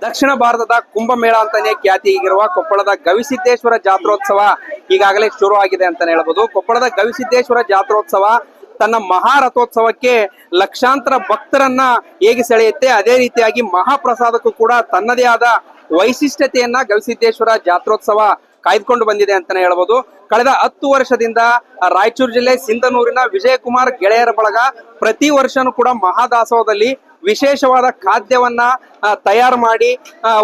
ದಕ್ಷಿಣ ಭಾರತದ ಕುಂಭಮೇಳ ಅಂತಾನೆ ಖ್ಯಾತಿ ಈಗಿರುವ ಕೊಪ್ಪಳದ ಗವಿಸಿದ್ದೇಶ್ವರ ಜಾತ್ರೋತ್ಸವ ಈಗಾಗಲೇ ಶುರು ಆಗಿದೆ ಅಂತಾನೆ ಹೇಳ್ಬೋದು. ಕೊಪ್ಪಳದ ಗವಿಸಿದ್ದೇಶ್ವರ ಜಾತ್ರೋತ್ಸವ ತನ್ನ ಮಹಾರಥೋತ್ಸವಕ್ಕೆ ಲಕ್ಷಾಂತರ ಭಕ್ತರನ್ನ ಹೇಗೆ ಸೆಳೆಯುತ್ತೆ, ಅದೇ ರೀತಿಯಾಗಿ ಮಹಾಪ್ರಸಾದಕ್ಕೂ ಕೂಡ ತನ್ನದೇ ಆದ ವೈಶಿಷ್ಟ್ಯತೆಯನ್ನ ಗವಿಸಿದ್ದೇಶ್ವರ ಜಾತ್ರೋತ್ಸವ ಕಾಯ್ದುಕೊಂಡು ಬಂದಿದೆ ಅಂತಾನೆ ಹೇಳ್ಬೋದು. ಕಳೆದ 10 ವರ್ಷದಿಂದ ರಾಯಚೂರು ಜಿಲ್ಲೆ ಸಿಂಧನೂರಿನ ವಿಜಯಕುಮಾರ್ ಗೆಳೆಯರ ಬಳಗ ಪ್ರತಿ ವರ್ಷನೂ ಕೂಡ ಮಹಾದಾಸೋಹದಲ್ಲಿ ವಿಶೇಷವಾದ ಖಾದ್ಯವನ್ನ ತಯಾರು ಮಾಡಿ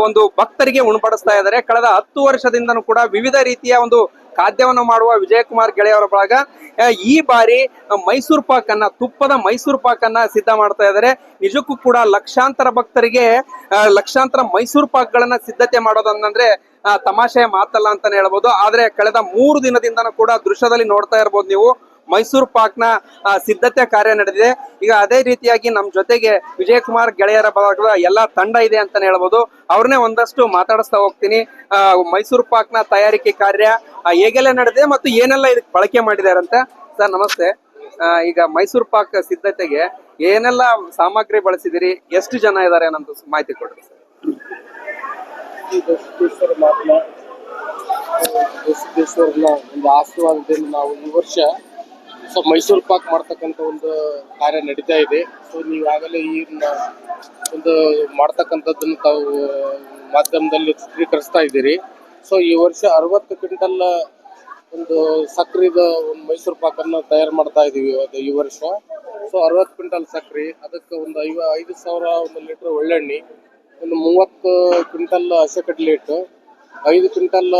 ಒಂದು ಭಕ್ತರಿಗೆ ಉಣಬಡಿಸ್ತಾ ಇದ್ದಾರೆ. ಕಳೆದ 10 ವರ್ಷದಿಂದನೂ ಕೂಡ ವಿವಿಧ ರೀತಿಯ ಒಂದು ಖಾದ್ಯವನ್ನು ಮಾಡುವ ವಿಜಯಕುಮಾರ್ ಗೆಳೆಯರ ಬಳಗ ಈ ಬಾರಿ ಮೈಸೂರು ಪಾಕನ್ನ, ತುಪ್ಪದ ಮೈಸೂರು ಪಾಕನ್ನ ಸಿದ್ಧ ಮಾಡ್ತಾ ಇದ್ದಾರೆ. ನಿಜಕ್ಕೂ ಕೂಡ ಲಕ್ಷಾಂತರ ಭಕ್ತರಿಗೆ ಲಕ್ಷಾಂತರ ಮೈಸೂರು ಪಾಕ್ಗಳನ್ನ ಸಿದ್ಧತೆ ಮಾಡೋದಂದ್ರೆ ತಮಾಷೆಯ ಮಾತಲ್ಲ ಅಂತಾನೆ ಹೇಳ್ಬೋದು. ಆದ್ರೆ ಕಳೆದ 3 ದಿನದಿಂದನೂ ಕೂಡ ದೃಶ್ಯದಲ್ಲಿ ನೋಡ್ತಾ ಇರ್ಬೋದು ನೀವು, ಮೈಸೂರು ಪಾಕ್ನ ಸಿದ್ಧತೆ ಕಾರ್ಯ ನಡೆದಿದೆ. ಈಗ ಅದೇ ರೀತಿಯಾಗಿ ನಮ್ಮ ಜೊತೆಗೆ ವಿಜಯಕುಮಾರ್ ಗೆಳೆಯರ ಬಳಗದ ಎಲ್ಲಾ ತಂಡ ಇದೆ ಅಂತಾನೆ ಹೇಳ್ಬೋದು. ಅವ್ರನ್ನೇ ಒಂದಷ್ಟು ಮಾತಾಡಿಸ್ತಾ ಹೋಗ್ತೀನಿ. ಮೈಸೂರು ಪಾಕ್ನ ತಯಾರಿಕೆ ಕಾರ್ಯ ಹೇಗೆಲ್ಲ ನಡೆದಿದೆ ಮತ್ತು ಏನೆಲ್ಲ ಇದಕ್ಕೆ ಬಳಕೆ ಮಾಡಿದ್ದಾರೆ ಅಂತ. ಸರ್ ನಮಸ್ತೆ. ಈಗ ಮೈಸೂರು ಪಾಕ್ ಸಿದ್ಧತೆಗೆ ಏನೆಲ್ಲ ಸಾಮಗ್ರಿ ಬಳಸಿದಿರಿ, ಎಷ್ಟು ಜನ ಇದ್ದಾರೆ ಅನ್ನೋ ಮಾಹಿತಿ ಕೊಡ್ರಿ ಸರ್. ಗವಿಸಿದ್ದೇಶ್ವರನ ಒಂದು ಆಶೀರ್ವಾದದಿಂದ ನಾವು ಈ ವರ್ಷ ಮೈಸೂರು ಪಾಕ್ ಮಾಡ್ತಕ್ಕಂಥ ಒಂದು ಕಾರ್ಯ ನಡೀತಾ ಇದೆ. ಸೊ ನೀವಾಗಲೇ ಈ ಒಂದು ಮಾಡ್ತಕ್ಕಂಥದ್ದನ್ನು ತಾವು ಮಾಧ್ಯಮದಲ್ಲಿ ಚಿತ್ರೀಕರಿಸ್ತಾ ಇದ್ದೀರಿ. ಸೊ ಈ ವರ್ಷ 60 ಕ್ವಿಂಟಲ್ ಒಂದು ಸಕ್ಕರೆದ ಒಂದು ಮೈಸೂರು ಪಾಕನ್ನು ತಯಾರು ಮಾಡ್ತಾ ಇದ್ದೀವಿ ಈ ವರ್ಷ. ಸೊ 60 ಕ್ವಿಂಟಲ್ ಸಕ್ಕರೆ, ಅದಕ್ಕೆ ಒಂದು 5,000 ಒಂದು ಲೀಟ್ರ್ ಒಳ್ಳೆಣ್ಣೆ, ಒಂದು 30 ಕ್ವಿಂಟಲ್ ಹಸಿ ಕಡಲೆ ಹಿಟ್ಟು, 5 ಕ್ವಿಂಟಲ್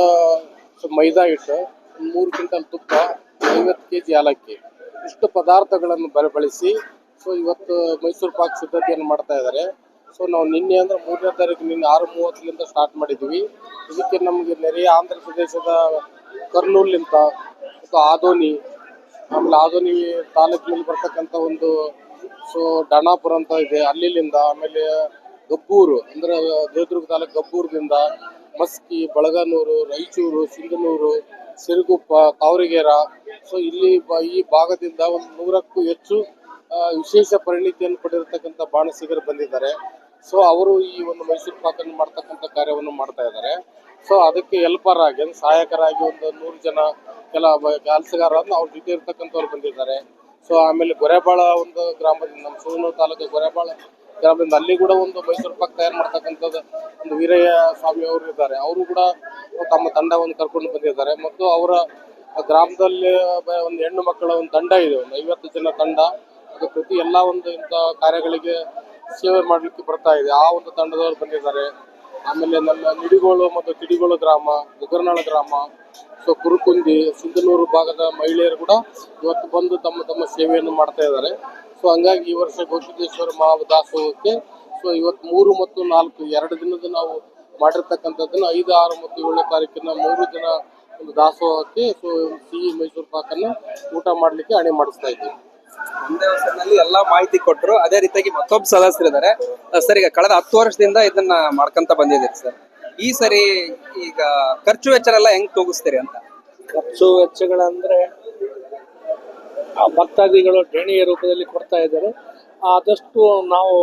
ಮೈದಾ ಹಿಟ್ಟು, 3 ಕ್ವಿಂಟಲ್ ತುಪ್ಪ, 50 kg ಏಲಕ್ಕಿ, ಇಷ್ಟು ಪದಾರ್ಥಗಳನ್ನು ಬಳಸಿ ಸೊ ಇವತ್ತು ಮೈಸೂರು ಪಾಕ್ ಸಿದ್ಧತೆಯನ್ನು ಮಾಡ್ತಾ ಇದ್ದಾರೆ. ಸೊ ನಾವು ನಿನ್ನೆ ಅಂದ್ರೆ 3ನೇ ತಾರೀಕು ನಿನ್ನೆ 6:30 ಸ್ಟಾರ್ಟ್ ಮಾಡಿದ್ವಿ. ಇದಕ್ಕೆ ನಮಗೆ ನೆರೆಯ ಆಂಧ್ರ ಪ್ರದೇಶದ ಕರ್ನೂಲಿಂದ ಮತ್ತು ಆದೋನಿ, ಆಮೇಲೆ ಆದೋನಿ ತಾಲೂಕಿನಲ್ಲಿ ಬರ್ತಕ್ಕಂಥ ಒಂದು ಸೊ ಡಾಣಾಪುರ ಅಂತ ಇದೆ, ಅಲ್ಲಿಂದ ಆಮೇಲೆ ಗಬ್ಬೂರು ಅಂದ್ರೆ ದೇವದುರ್ಗ ತಾಲೂಕು ಗಬ್ಬೂರದಿಂದ ಮಸ್ಕಿ, ಬಳಗನೂರು, ರಾಯಚೂರು, ಸಿಂಧನೂರು, ಸಿರುಗುಪ್ಪ, ಕಾವರಿಗೆರ, ಸೊ ಇಲ್ಲಿ ಈ ಭಾಗದಿಂದ ಒಂದು 100ಕ್ಕೂ ಹೆಚ್ಚು ವಿಶೇಷ ಪರಿಣಿತಿಯನ್ನು ಪಡೆದಿರ್ತಕ್ಕಂಥ ಬಾಣಸಿಗರು ಬಂದಿದ್ದಾರೆ. ಸೊ ಅವರು ಈ ಒಂದು ಮೈಸೂರು ಪಾಕನ್ನು ಮಾಡ್ತಕ್ಕಂಥ ಕಾರ್ಯವನ್ನು ಮಾಡ್ತಾ ಇದ್ದಾರೆ. ಸೊ ಅದಕ್ಕೆ ಹೆಲ್ಪರ್ ಆಗಿ ಸಹಾಯಕರಾಗಿ ಒಂದು 100 ಜನ ಕೆಲಸಗಾರರನ್ನು ಅವ್ರ ಜೊತೆ ಇರ್ತಕ್ಕಂಥವ್ರು ಬಂದಿದ್ದಾರೆ. ಸೊ ಆಮೇಲೆ ಗೊರೆಬಾಳ ಒಂದು ಗ್ರಾಮದಿಂದ, ನಮ್ಮ ಸೂನೂರು ತಾಲೂಕು ಗೊರೆಬಾಳ ಗ್ರಾಮದಿಂದ ಅಲ್ಲಿ ಕೂಡ ಒಂದು ಮೈಸೂರು ಪಾಕ್ ತಯಾರು ಮಾಡ್ತಕ್ಕಂಥದ್ದು ಒಂದು ವೀರಯ್ಯ ಸ್ವಾಮಿ ಅವರು ಇದ್ದಾರೆ. ಅವರು ಕೂಡ ತಮ್ಮ ತಂಡವನ್ನು ಕರ್ಕೊಂಡು ಬಂದಿದ್ದಾರೆ. ಮತ್ತು ಅವರ ಗ್ರಾಮದಲ್ಲಿ ಒಂದು ಹೆಣ್ಣು ಮಕ್ಕಳ ಒಂದು ತಂಡ ಇದೆ, ಒಂದು 50 ಜನ ತಂಡ. ಅದು ಪ್ರತಿ ಎಲ್ಲ ಒಂದು ಇಂಥ ಕಾರ್ಯಗಳಿಗೆ ಸೇವೆ ಮಾಡಲಿಕ್ಕೆ ಬರ್ತಾ ಇದೆ. ಆ ಒಂದು ತಂಡದವರು ಬಂದಿದ್ದಾರೆ. ಆಮೇಲೆ ನಮ್ಮ ನಿಡಿಗೋಳು ಮತ್ತು ತಿಡಿಗೋಳು ಗ್ರಾಮ, ಗುಗರ್ನಾಳ ಗ್ರಾಮ, ಸೊ ಕುರುಕುಂದಿ, ಸಿಂಧನೂರು ಭಾಗದ ಮಹಿಳೆಯರು ಕೂಡ ಇವತ್ತು ಬಂದು ತಮ್ಮ ತಮ್ಮ ಸೇವೆಯನ್ನು ಮಾಡ್ತಾ ಇದ್ದಾರೆ. ಸೊ ಹಂಗಾಗಿ ಈ ವರ್ಷ ಗವಿಸಿದ್ದೇಶ್ವರ ಮಹಾದಾಸೋಹಕ್ಕೆ ಸೊ ಇವತ್ತು 3 ಮತ್ತು 4 2 ದಿನದ ನಾವು ಮಾಡಿರ್ತಕ್ಕಂಥದ್ದನ್ನು 5, 6 ಮತ್ತು 7ನೇ ತಾರೀಕಿನ 3 ದಿನ ಒಂದು ದಾಸೋಹಕ್ಕೆ ಸೊ ಸಿಹಿ ಮೈಸೂರು ಪಾಕನ್ನು ಊಟ ಮಾಡಲಿಕ್ಕೆ ಅಣೆ ಮಾಡಿಸ್ತಾ ಇದ್ದೀವಿ. ಒಂದೇ ವರ್ಷದಲ್ಲಿ ಎಲ್ಲಾ ಮಾಹಿತಿ ಕೊಟ್ಟರು. ಅದೇ ರೀತಿಯಾಗಿ ಮತ್ತೊಬ್ಬ ಸದಸ್ಯರಿದ್ದಾರೆ ಸರ್. ಈಗ ಕಳೆದ 10 ವರ್ಷದಿಂದ ಇದನ್ನ ಮಾಡ್ಕೊಂತ ಬಂದಿದ್ದೀರಿ ಸರ್. ಈ ಸರಿ ಈಗ ಖರ್ಚು ವೆಚ್ಚರೆಲ್ಲ ಹೆಂಗ್ ತೂಗಿಸ್ತೀರಿ ಅಂತ? ಖರ್ಚು ವೆಚ್ಚಗಳಂದ್ರೆ ಭಕ್ತಾದಿಗಳು ದೇಣಿಗೆ ರೂಪದಲ್ಲಿ ಕೊಡ್ತಾ ಇದ್ದಾರೆ. ಆದಷ್ಟು ನಾವು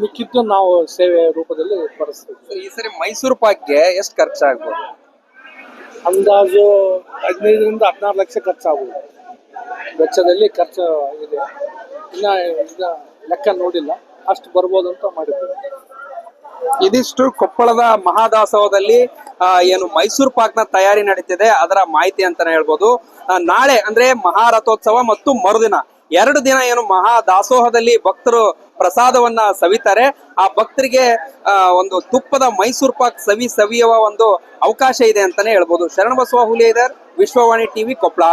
ಮಿಕ್ಕಿದ್ದು ನಾವು ಸೇವೆ ರೂಪದಲ್ಲಿ ಪಡಿಸ್ತೀವಿ. ಈ ಸರಿ ಮೈಸೂರು ಪಾಕ್ಗೆ ಎಷ್ಟು ಖರ್ಚಾಗ್ಬೋದು? ಅಂದಾಜು 15ರಿಂದ 16 ಲಕ್ಷ ಖರ್ಚಾಗ್ಬೋದು. ವೆಚ್ಚದಲ್ಲಿ ಖರ್ಚು ಇದೆ. ಇನ್ನ ಲೆಕ್ಕ ನೋಡಿಲ್ಲ, ಅಷ್ಟು ಬರ್ಬೋದು ಅಂತ ಮಾಡಿದ್ದೀವಿ. ಇದಿಷ್ಟು ಕೊಪ್ಪಳದ ಮಹಾದಾಸೋಹದಲ್ಲಿ ಏನು ಮೈಸೂರು ಪಾಕ್ನ ತಯಾರಿ ನಡೀತಿದೆ ಅದರ ಮಾಹಿತಿ ಅಂತಾನೆ ಹೇಳ್ಬೋದು. ನಾಳೆ ಅಂದ್ರೆ ಮಹಾರಥೋತ್ಸವ ಮತ್ತು ಮರುದಿನ 2 ದಿನ ಏನು ಮಹಾದಾಸೋಹದಲ್ಲಿ ಭಕ್ತರು ಪ್ರಸಾದವನ್ನ ಸವಿತಾರೆ. ಆ ಭಕ್ತರಿಗೆ ಒಂದು ತುಪ್ಪದ ಮೈಸೂರು ಪಾಕ್ ಸವಿಯುವ ಒಂದು ಅವಕಾಶ ಇದೆ ಅಂತಾನೆ ಹೇಳ್ಬೋದು. ಶರಣಬಸವ ಹುಲಿಯದರ್, ವಿಶ್ವವಾಣಿ ಟಿವಿ, ಕೊಪ್ಪಳ.